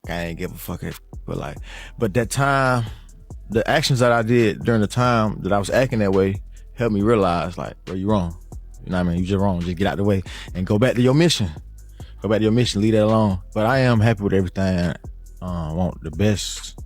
I ain't give a fuck. But that time, the actions that I did during the time that I was acting that way helped me realize, like, bro, you wrong. You know what I mean? You just wrong. Just get out the way and go back to your mission. Go back to your mission. Leave that alone. But I am happy with everything. I want the best.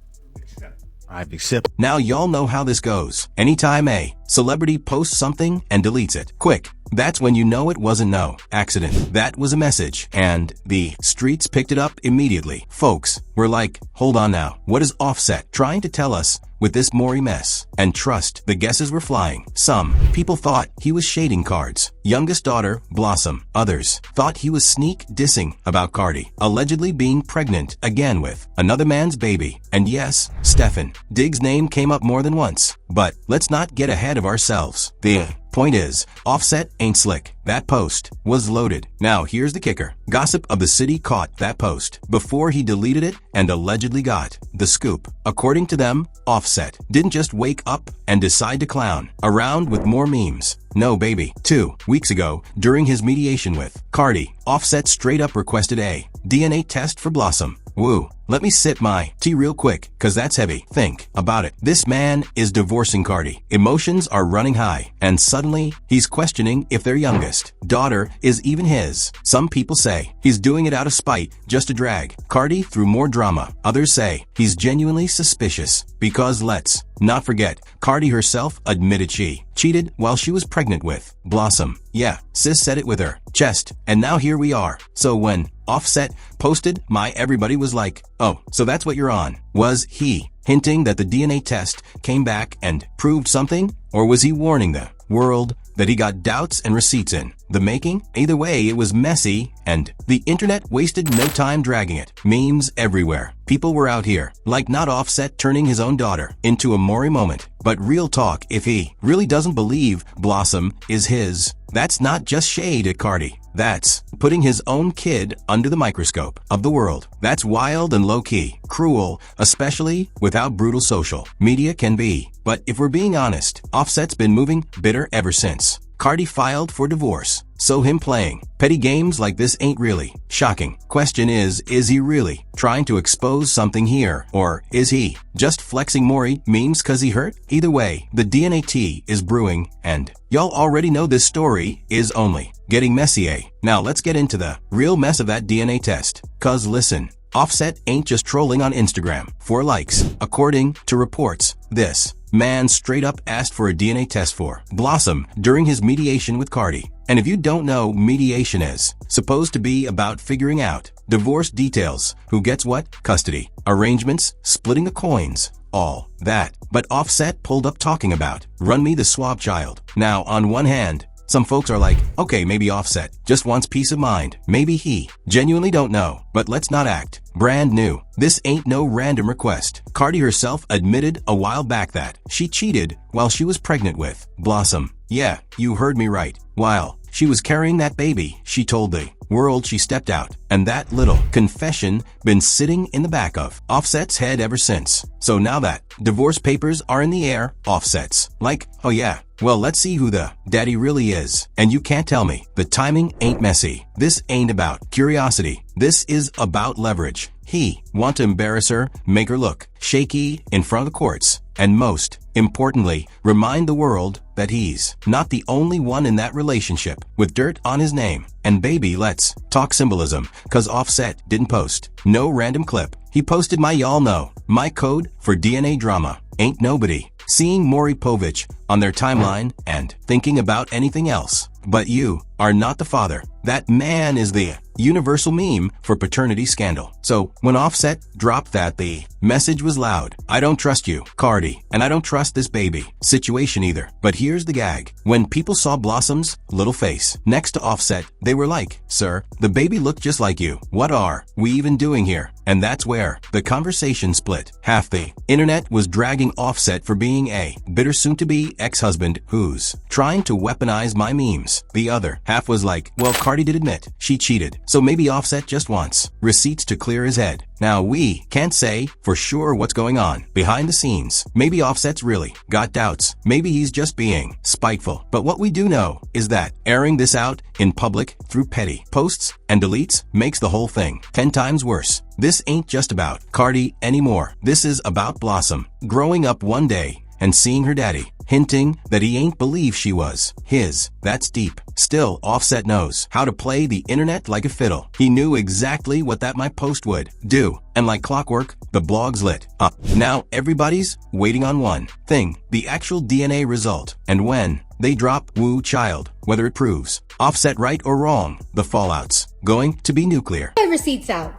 I've accepted. Now y'all know how this goes. Anytime a celebrity posts something and deletes it quick, that's when you know it wasn't no accident. That was a message, and the streets picked it up immediately. Folks were like, hold on now, what is Offset trying to tell us with this Maury mess? And trust, the guesses were flying. Some people thought he was shading Card's youngest daughter, Blossom. Others thought he was sneak dissing about Cardi, allegedly being pregnant again with another man's baby. And yes, Stefon Diggs' name came up more than once. But let's not get ahead of ourselves. The point is, Offset ain't slick. That post was loaded. Now here's the kicker. Gossip of the city caught that post before he deleted it and allegedly got the scoop. According to them, Offset didn't just wake up and decide to clown around with more memes. No baby. 2 weeks ago, during his mediation with Cardi, Offset straight up requested a DNA test for Blossom. Woo. Let me sip my tea real quick, cause that's heavy. Think about it. This man is divorcing Cardi. Emotions are running high, and suddenly he's questioning if their youngest daughter is even his. Some people say he's doing it out of spite, just to drag Cardi through more drama. Others say he's genuinely suspicious, because let's not forget, Cardi herself admitted she cheated while she was pregnant with Blossom. Yeah, sis said it with her chest, and now here we are. So when Offset posted everybody was like, oh, so that's what you're on. Was he hinting that the DNA test came back and proved something? Or was he warning the world that he got doubts and receipts in the making? Either way, it was messy, and the internet wasted no time dragging it. Memes everywhere. People were out here, like not Offset turning his own daughter into a Maury moment. But real talk, if he really doesn't believe Blossom is his, that's not just shade at Cardi. That's putting his own kid under the microscope of the world. That's wild and low-key, cruel, especially with how brutal social media can be. But if we're being honest, Offset's been moving bitter ever since Cardi filed for divorce. So him playing petty games like this ain't really shocking. Question is he really trying to expose something here? Or is he just flexing Maury memes cause he hurt? Either way, the DNA tea is brewing, and y'all already know this story is only getting messier. Now let's get into the real mess of that DNA test. Cause listen, Offset ain't just trolling on Instagram for likes. According to reports, this man straight up asked for a DNA test for Blossom during his mediation with Cardi. And if you don't know, mediation is supposed to be about figuring out divorce details, who gets what, custody, arrangements, splitting the coins, all that. But Offset pulled up talking about run me the swab child. Now, on one hand, some folks are like, okay, maybe Offset just wants peace of mind. Maybe he genuinely don't know. But let's not act brand new. This ain't no random request. Cardi herself admitted a while back that she cheated while she was pregnant with Blossom. Yeah, you heard me right. While she was carrying that baby, she told the world she stepped out. And that little confession been sitting in the back of Offset's head ever since. So now that divorce papers are in the air, Offset's like, oh yeah, well, let's see who the daddy really is. And you can't tell me the timing ain't messy. This ain't about curiosity. This is about leverage. He want to embarrass her, make her look shaky in front of the courts, and most importantly, remind the world that he's not the only one in that relationship with dirt on his name. And baby, let's talk symbolism, cause Offset didn't post no random clip. He posted y'all know, my code for DNA drama. Ain't nobody seeing Maury Povich on their timeline and thinking about anything else. But you are not the father. That man is the universal meme for paternity scandal. So when Offset dropped that, the message was loud. I don't trust you, Cardi, and I don't trust this baby situation either. But here's the gag. When people saw Blossom's little face next to Offset, they were like, sir, the baby looked just like you. What are we even doing here? And that's where the conversation split. Half the internet was dragging Offset for being a bitter soon-to-be ex-husband who's trying to weaponize my memes. The other half Half was like, well, Cardi did admit she cheated, so maybe Offset just wants receipts to clear his head. Now we can't say for sure what's going on behind the scenes. Maybe Offset's really got doubts. Maybe he's just being spiteful. But what we do know is that airing this out in public through petty posts and deletes makes the whole thing 10 times worse. This ain't just about Cardi anymore. This is about Blossom growing up one day and seeing her daddy hinting that he ain't believe she was his. That's deep. Still, Offset knows how to play the internet like a fiddle. He knew exactly what that my post would do. And like clockwork, the blog's lit up. Now everybody's waiting on one thing, the actual DNA result. And when they drop Woo Child, whether it proves Offset right or wrong, the fallout's going to be nuclear. Receipts out.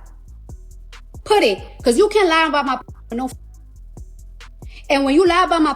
Put it, because you can't lie about my no. And when you lie about my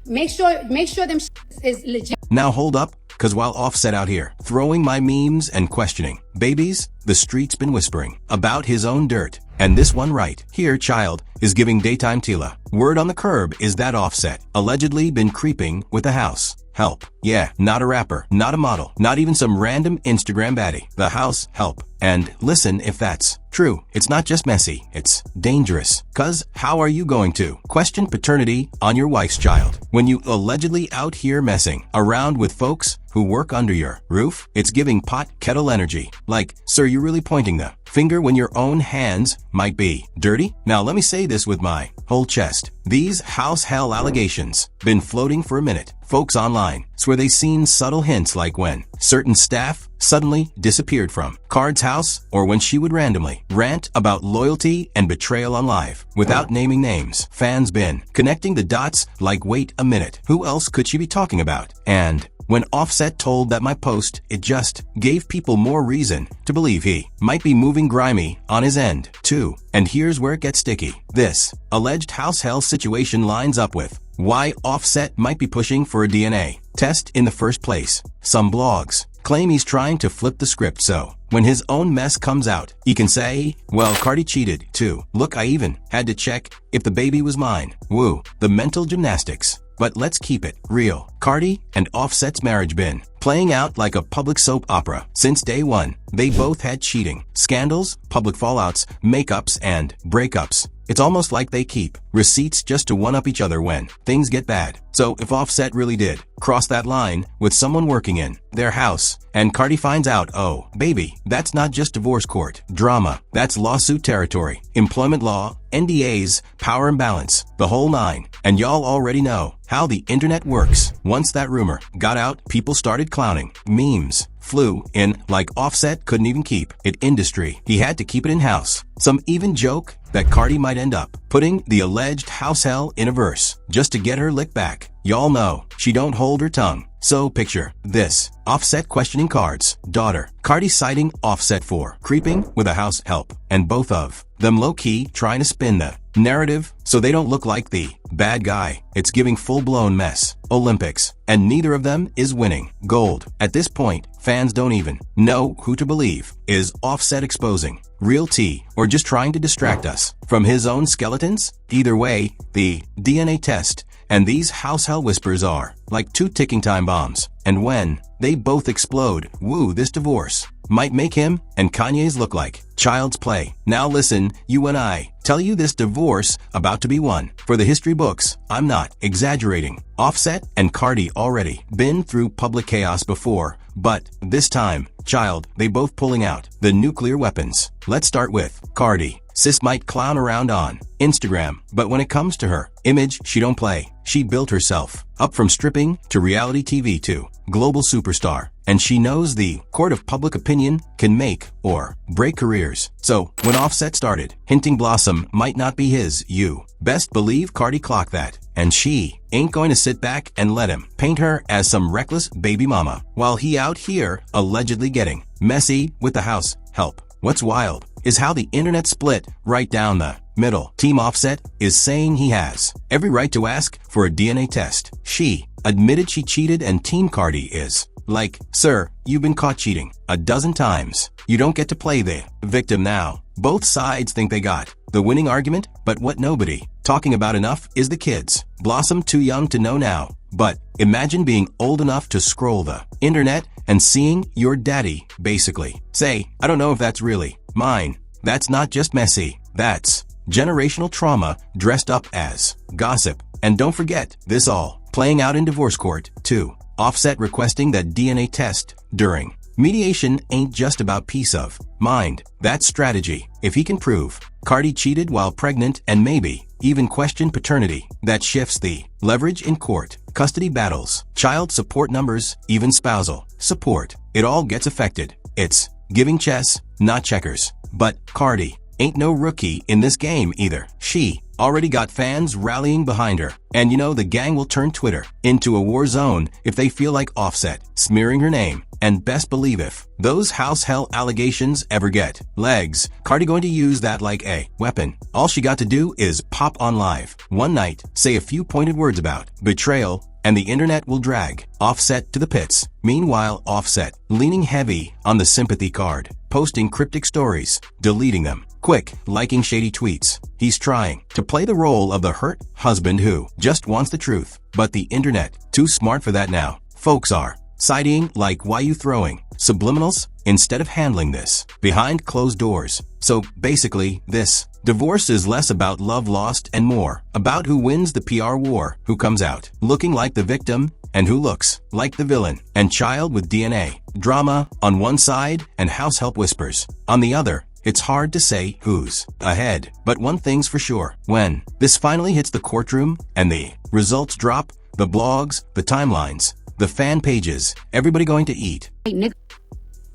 make sure them is legit. Now hold up, cause while Offset out here throwing my memes and questioning babies, the street's been whispering about his own dirt. And this one right here, Child, is giving daytime Tila. Word on the curb is that Offset allegedly been creeping with the house help. Yeah, not a rapper, not a model, not even some random Instagram baddie. The house help. And listen, if that's true, it's not just messy, it's dangerous. Cause how are you going to question paternity on your wife's child when you allegedly out here messing around with folks who work under your roof? It's giving pot kettle energy. Like, sir, you're really pointing the finger when your own hands might be dirty? Now let me say this with my whole chest. These house hell allegations been floating for a minute. Folks online swear they seen subtle hints like when certain staff suddenly disappeared from Card's house or when she would randomly rant about loyalty and betrayal on live without naming names. Fans been connecting the dots like, wait a minute, who else could she be talking about? And when Offset told that my post, it just gave people more reason to believe he might be moving grimy on his end, too. And here's where it gets sticky. This alleged house hell situation lines up with why Offset might be pushing for a DNA test in the first place. Some blogs claim he's trying to flip the script so when his own mess comes out, he can say, well, Cardi cheated, too. Look, I even had to check if the baby was mine. Woo, the mental gymnastics. But let's keep it real. Cardi and Offset's marriage been playing out like a public soap opera since day one. They both had cheating, scandals, public fallouts, makeups, and breakups. It's almost like they keep receipts just to one-up each other when things get bad. So if Offset really did cross that line with someone working in their house and Cardi finds out, oh, baby, that's not just divorce court drama, that's lawsuit territory, employment law, NDAs, power imbalance, the whole nine. And y'all already know how the internet works. Once that rumor got out, people started clowning. Memes flew in like Offset couldn't even keep it industry. He had to keep it in-house. Some even joke that Cardi might end up putting the alleged house hell in a verse just to get her lick back. Y'all know she don't hold her tongue. So picture this. Offset questioning Card's daughter. Cardi citing Offset for creeping with a house help. And both of them low-key trying to spin the narrative so they don't look like the bad guy. It's giving full-blown mess Olympics. And neither of them is winning gold. At this point, fans don't even know who to believe. Is Offset exposing real tea or just trying to distract us from his own skeletons? Either way, the DNA test and these house hell whispers are like two ticking time bombs. And when they both explode, woo, this divorce might make him and Kanye's look like child's play. Now listen, you and I tell you this divorce about to be one for the history books. I'm not exaggerating. Offset and Cardi already been through public chaos before, but this time, child, they both pulling out the nuclear weapons. Let's start with Cardi. Sis might clown around on Instagram, but when it comes to her image, she don't play. She built herself up from stripping to reality TV to global superstar. And she knows the court of public opinion can make or break careers. So when Offset started hinting Blossom might not be his, you best believe Cardi clocked that. And she ain't going to sit back and let him paint her as some reckless baby mama while he out here allegedly getting messy with the house help. What's wild is how the internet split right down the middle. Team Offset is saying he has every right to ask for a DNA test. She admitted she cheated, and Team Cardi is like, sir, you've been caught cheating a dozen times. You don't get to play the victim now. Both sides think they got the winning argument, but what nobody talking about enough is the kids. Blossom too young to know now, but imagine being old enough to scroll the internet and seeing your daddy, basically. Say, I don't know if that's really mine. That's not just messy. That's generational trauma dressed up as gossip. And don't forget, this all playing out in divorce court, too. Offset requesting that DNA test during mediation ain't just about peace of mind. That's strategy. If he can prove Cardi cheated while pregnant and maybe even question paternity, that shifts the leverage in court, custody battles, child support numbers, even spousal support. It all gets affected. It's giving chess, not checkers. But Cardi ain't no rookie in this game either. She already got fans rallying behind her. And you know the gang will turn Twitter into a war zone if they feel like Offset smearing her name. And best believe if those house hell allegations ever get legs, Cardi going to use that like a weapon. All she got to do is pop on live one night, say a few pointed words about betrayal, and the internet will drag Offset to the pits. Meanwhile, Offset leaning heavy on the sympathy card, posting cryptic stories, deleting them quick, liking shady tweets. He's trying to play the role of the hurt husband who just wants the truth. But the internet, too smart for that now. Folks are siding like, why you throwing subliminals instead of handling this behind closed doors. So basically, this divorce is less about love lost and more about who wins the PR war, who comes out looking like the victim and who looks like the villain. And child with DNA drama on one side and house help whispers on the other. It's hard to say who's ahead, but one thing's for sure. When this finally hits the courtroom and the results drop, the blogs, the timelines, the fan pages, everybody going to eat. Hey, nigga,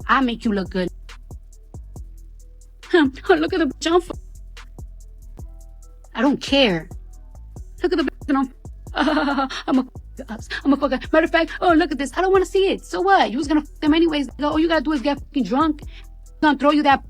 I make you look good. Look at the jump. I don't care. Look at the I'm a fucker. Matter of fact, oh, look at this. I don't want to see it. So what? You was gonna fuck them anyways. All you gotta do is get fucking drunk. Gonna throw you that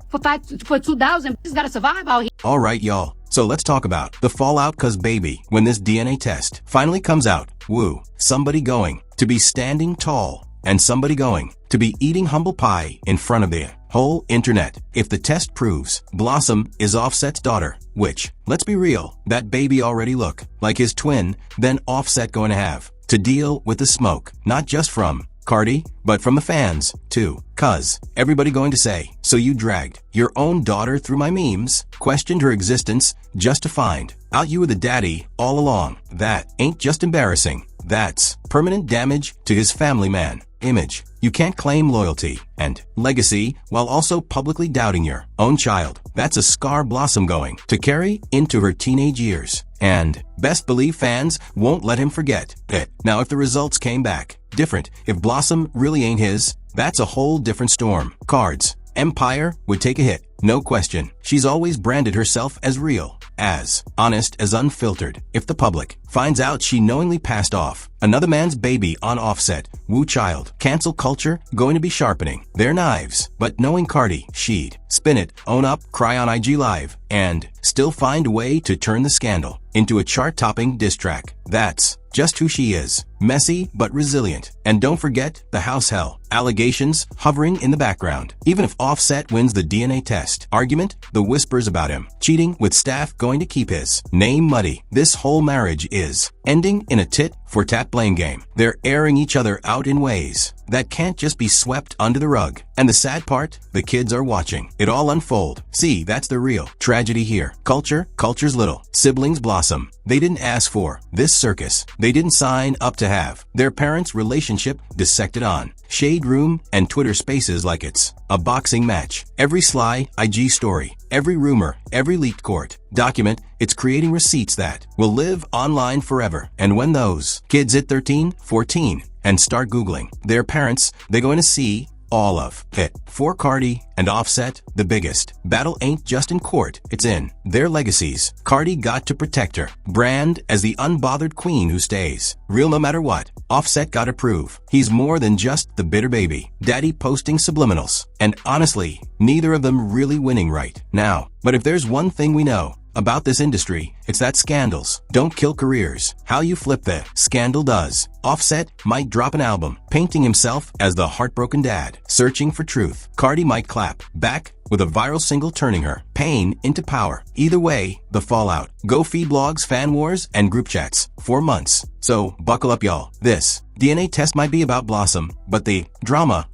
for 2,000. Just gotta survive out here. All right, y'all. So let's talk about the fallout, cause baby, when this DNA test finally comes out, woo, somebody going to be standing tall and somebody going to be eating humble pie in front of the whole internet. If the test proves Blossom is Offset's daughter, which, let's be real, that baby already look like his twin, then Offset going to have to deal with the smoke, not just from Cardi, but from the fans, too. Cause everybody going to say, so you dragged your own daughter through my memes, questioned her existence just to find out you were the daddy all along. That ain't just embarrassing. That's permanent damage to his family man image. You can't claim loyalty and legacy while also publicly doubting your own child. That's a scar Blossom going to carry into her teenage years. And best believe fans won't let him forget it. Now, if the results came back different, if Blossom really ain't his, that's a whole different storm. Cards. Empire would take a hit. No question. She's always branded herself as real, as honest, as unfiltered. If the public finds out she knowingly passed off another man's baby on Offset, woo child, cancel culture going to be sharpening their knives. But knowing Cardi, she'd spin it, own up, cry on IG Live, and still find a way to turn the scandal into a chart-topping diss track. That's just who she is. Messy but resilient. And don't forget the house hell allegations hovering in the background. Even if Offset wins the DNA test argument, the whispers about him cheating with staff going to keep his name muddy. This whole marriage is ending in a tit-for-tat blame game. They're airing each other out in ways that can't just be swept under the rug. And the sad part, the kids are watching it all unfold. See, that's the real tragedy here. Culture's little siblings blossom. They didn't ask for this circus. They didn't sign up to have their parents' relationship dissected on Shade Room and Twitter Spaces like it's a boxing match. Every sly IG story, every rumor, every leaked court document, it's creating receipts that will live online forever. And when those kids hit 13, 14, and start Googling their parents, they're going to see all of it. For Cardi and Offset, the biggest battle ain't just in court, it's in their legacies. Cardi got to protect her brand as the unbothered queen who stays real no matter what. Offset got to prove he's more than just the bitter baby daddy posting subliminals. And honestly, neither of them really winning right now. But if there's one thing we know about this industry, it's that scandals don't kill careers. How you flip the scandal does. Offset might drop an album, painting himself as the heartbroken dad, searching for truth. Cardi might clap back with a viral single turning her pain into power. Either way, the fallout. Go feed blogs, fan wars, and group chats for months. So buckle up, y'all. This DNA test might be about Blossom, but the drama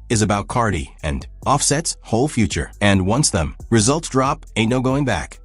is about Cardi and Offset's whole future. And once them results drop, ain't no going back.